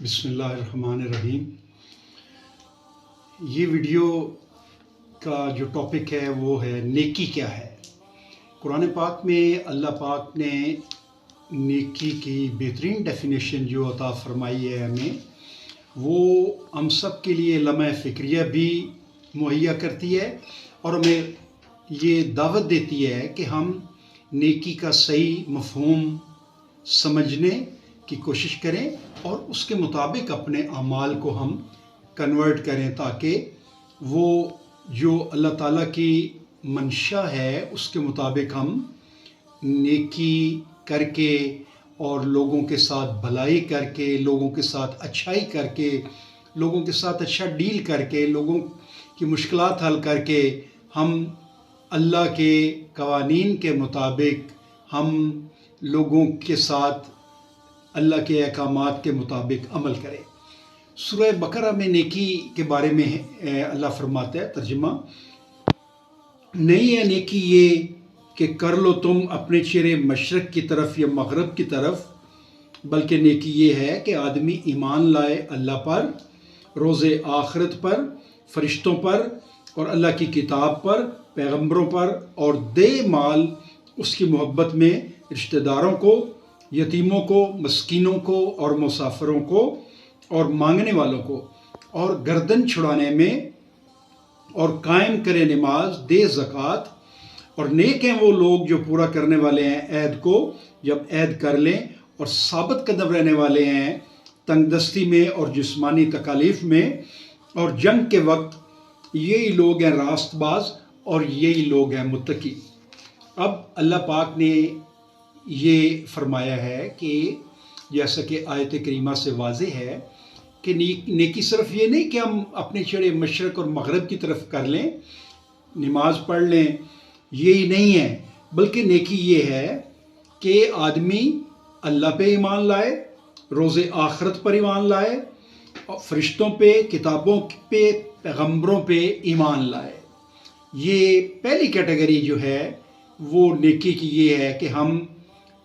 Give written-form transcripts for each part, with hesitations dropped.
بسم اللہ الرحمن الرحیم۔ یہ ویڈیو کا جو ٹاپک ہے وہ ہے نیکی کیا ہے۔ قرآن پاک میں اللہ پاک نے نیکی کی بہترین ڈیفینیشن جو عطا فرمائی ہے ہمیں، وہ ہم سب کے لیے لمحہ فکریہ بھی مہیا کرتی ہے اور ہمیں یہ دعوت دیتی ہے کہ ہم نیکی کا صحیح مفہوم سمجھنے کی کوشش کریں اور اس کے مطابق اپنے اعمال کو ہم کنورٹ کریں، تاکہ وہ جو اللہ تعالیٰ کی منشا ہے اس کے مطابق ہم نیکی کر کے اور لوگوں کے ساتھ بھلائی کر کے، لوگوں کے ساتھ اچھائی کر کے، لوگوں کے ساتھ اچھا ڈیل کر کے، لوگوں کی مشکلات حل کر کے ہم اللہ کے قوانین کے مطابق ہم لوگوں کے ساتھ اللہ کے احکامات کے مطابق عمل کریں۔ سورہ بقرہ میں نیکی کے بارے میں اللہ فرماتا ہے، ترجمہ: نہیں ہے نیکی یہ کہ کر لو تم اپنے چہرے مشرق کی طرف یا مغرب کی طرف، بلکہ نیکی یہ ہے کہ آدمی ایمان لائے اللہ پر، روز آخرت پر، فرشتوں پر اور اللہ کی کتاب پر، پیغمبروں پر، اور دے مال اس کی محبت میں رشتہ داروں کو، یتیموں کو، مسکینوں کو اور مسافروں کو اور مانگنے والوں کو، اور گردن چھڑانے میں، اور قائم کرے نماز، دے زکوٰۃ، اور نیک ہیں وہ لوگ جو پورا کرنے والے ہیں عہد کو جب عہد کر لیں، اور ثابت قدم رہنے والے ہیں تنگ دستی میں اور جسمانی تکالیف میں اور جنگ کے وقت، یہی لوگ ہیں راست باز اور یہی لوگ ہیں متقی۔ اب اللہ پاک نے یہ فرمایا ہے کہ جیسا کہ آیت کریمہ سے واضح ہے کہ نیکی صرف یہ نہیں کہ ہم اپنے چہرے مشرق اور مغرب کی طرف کر لیں، نماز پڑھ لیں، یہی نہیں ہے، بلکہ نیکی یہ ہے کہ آدمی اللہ پہ ایمان لائے، روز آخرت پر ایمان لائے، اور فرشتوں پہ، کتابوں پہ، پیغمبروں پہ ایمان لائے۔ یہ پہلی کیٹیگری جو ہے وہ نیکی کی یہ ہے کہ ہم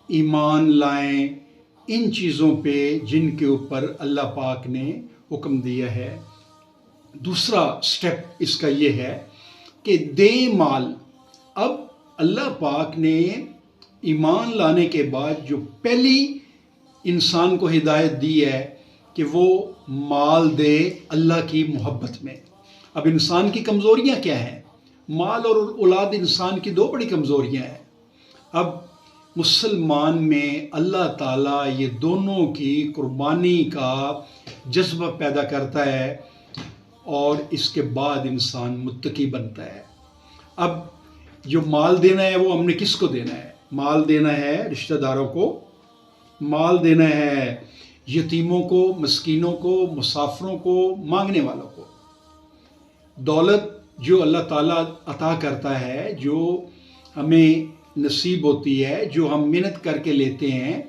ایمان لائیں ان چیزوں پہ جن کے اوپر اللہ پاک نے حکم دیا ہے۔ دوسرا سٹیپ اس کا یہ ہے کہ دیں مال۔ اب اللہ پاک نے ایمان لانے کے بعد جو پہلی انسان کو ہدایت دی ہے کہ وہ مال دے اللہ کی محبت میں۔ اب انسان کی کمزوریاں کیا ہیں؟ مال اور اولاد انسان کی دو بڑی کمزوریاں ہیں۔ اب مسلمان میں اللہ تعالیٰ یہ دونوں کی قربانی کا جذبہ پیدا کرتا ہے اور اس کے بعد انسان متقی بنتا ہے۔ اب جو مال دینا ہے وہ ہم نے کس کو دینا ہے؟ مال دینا ہے رشتہ داروں کو، مال دینا ہے یتیموں کو، مسکینوں کو، مسافروں کو، مانگنے والوں کو۔ دولت جو اللہ تعالیٰ عطا کرتا ہے، جو ہمیں نصیب ہوتی ہے، جو ہم محنت کر کے لیتے ہیں،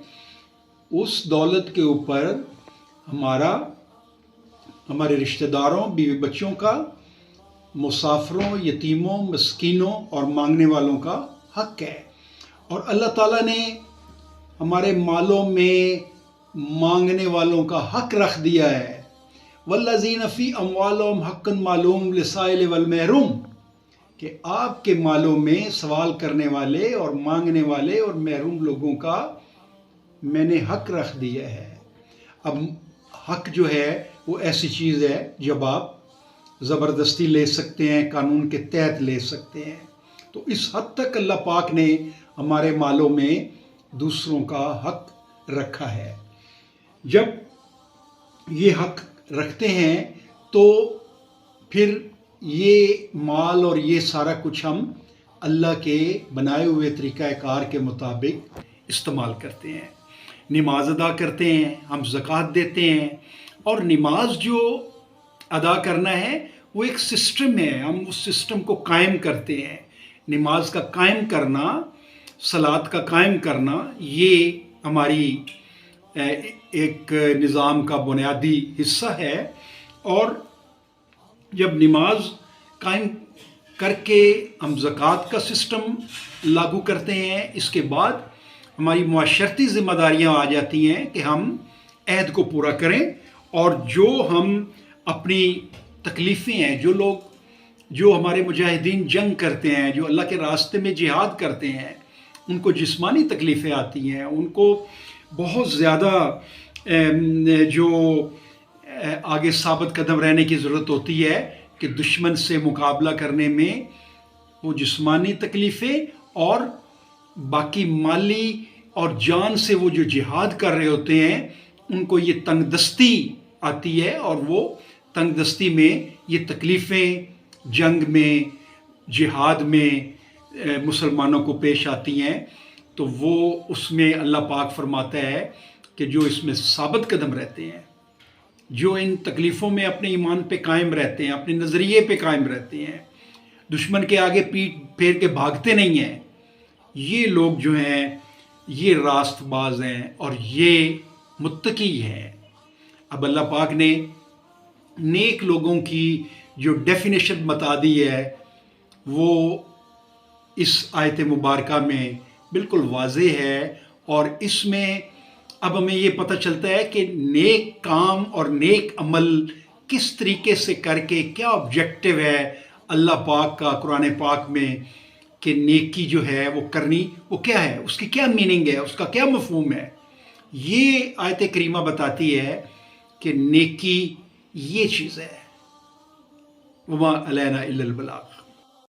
اس دولت کے اوپر ہمارے رشتہ داروں، بیوی بچوں کا، مسافروں، یتیموں، مسکینوں اور مانگنے والوں کا حق ہے۔ اور اللہ تعالیٰ نے ہمارے مالوں میں مانگنے والوں کا حق رکھ دیا ہے۔ وَالَّذِينَ فِي أَمْوَالِهِمْ حَقٌّ مَّعْلُومٌ لِلسَّائِلِ وَالْمَحْرُومِ، کہ آپ کے مالوں میں سوال کرنے والے اور مانگنے والے اور محروم لوگوں کا میں نے حق رکھ دیا ہے۔ اب حق جو ہے وہ ایسی چیز ہے جب آپ زبردستی لے سکتے ہیں، قانون کے تحت لے سکتے ہیں، تو اس حد تک اللہ پاک نے ہمارے مالوں میں دوسروں کا حق رکھا ہے۔ جب یہ حق رکھتے ہیں تو پھر یہ مال اور یہ سارا کچھ ہم اللہ کے بنائے ہوئے طریقہ کار کے مطابق استعمال کرتے ہیں، نماز ادا کرتے ہیں، ہم زکوٰۃ دیتے ہیں۔ اور نماز جو ادا کرنا ہے وہ ایک سسٹم ہے، ہم اس سسٹم کو قائم کرتے ہیں۔ نماز کا قائم کرنا، صلاۃ کا قائم کرنا، یہ ہماری ایک نظام کا بنیادی حصہ ہے۔ اور جب نماز قائم کر کے ہم زکوٰۃ کا سسٹم لاگو کرتے ہیں، اس کے بعد ہماری معاشرتی ذمہ داریاں آ جاتی ہیں کہ ہم عہد کو پورا کریں اور جو ہم اپنی تکلیفیں ہیں، جو ہمارے مجاہدین جنگ کرتے ہیں، جو اللہ کے راستے میں جہاد کرتے ہیں، ان کو جسمانی تکلیفیں آتی ہیں، ان کو بہت زیادہ جو آگے ثابت قدم رہنے کی ضرورت ہوتی ہے کہ دشمن سے مقابلہ کرنے میں وہ جسمانی تکلیفیں اور باقی مالی اور جان سے وہ جو جہاد کر رہے ہوتے ہیں ان کو یہ تنگ دستی آتی ہے، اور وہ تنگ دستی میں یہ تکلیفیں جنگ میں جہاد میں مسلمانوں کو پیش آتی ہیں، تو وہ اس میں اللہ پاک فرماتا ہے کہ جو اس میں ثابت قدم رہتے ہیں، جو ان تکلیفوں میں اپنے ایمان پہ قائم رہتے ہیں، اپنے نظریے پہ قائم رہتے ہیں، دشمن کے آگے پیٹھ پھیر کے بھاگتے نہیں ہیں، یہ لوگ جو ہیں یہ راست باز ہیں اور یہ متقی ہیں۔ اب اللہ پاک نے نیک لوگوں کی جو ڈیفینیشن بتا دی ہے وہ اس آیت مبارکہ میں بالکل واضح ہے، اور اس میں اب ہمیں یہ پتہ چلتا ہے کہ نیک کام اور نیک عمل کس طریقے سے کر کے کیا آبجیکٹو ہے اللہ پاک کا قرآن پاک میں، کہ نیکی جو ہے وہ کرنی وہ کیا ہے، اس کی کیا میننگ ہے، اس کا کیا مفہوم ہے۔ یہ آیت کریمہ بتاتی ہے کہ نیکی یہ چیز ہے، وما علینا الا البلاغ۔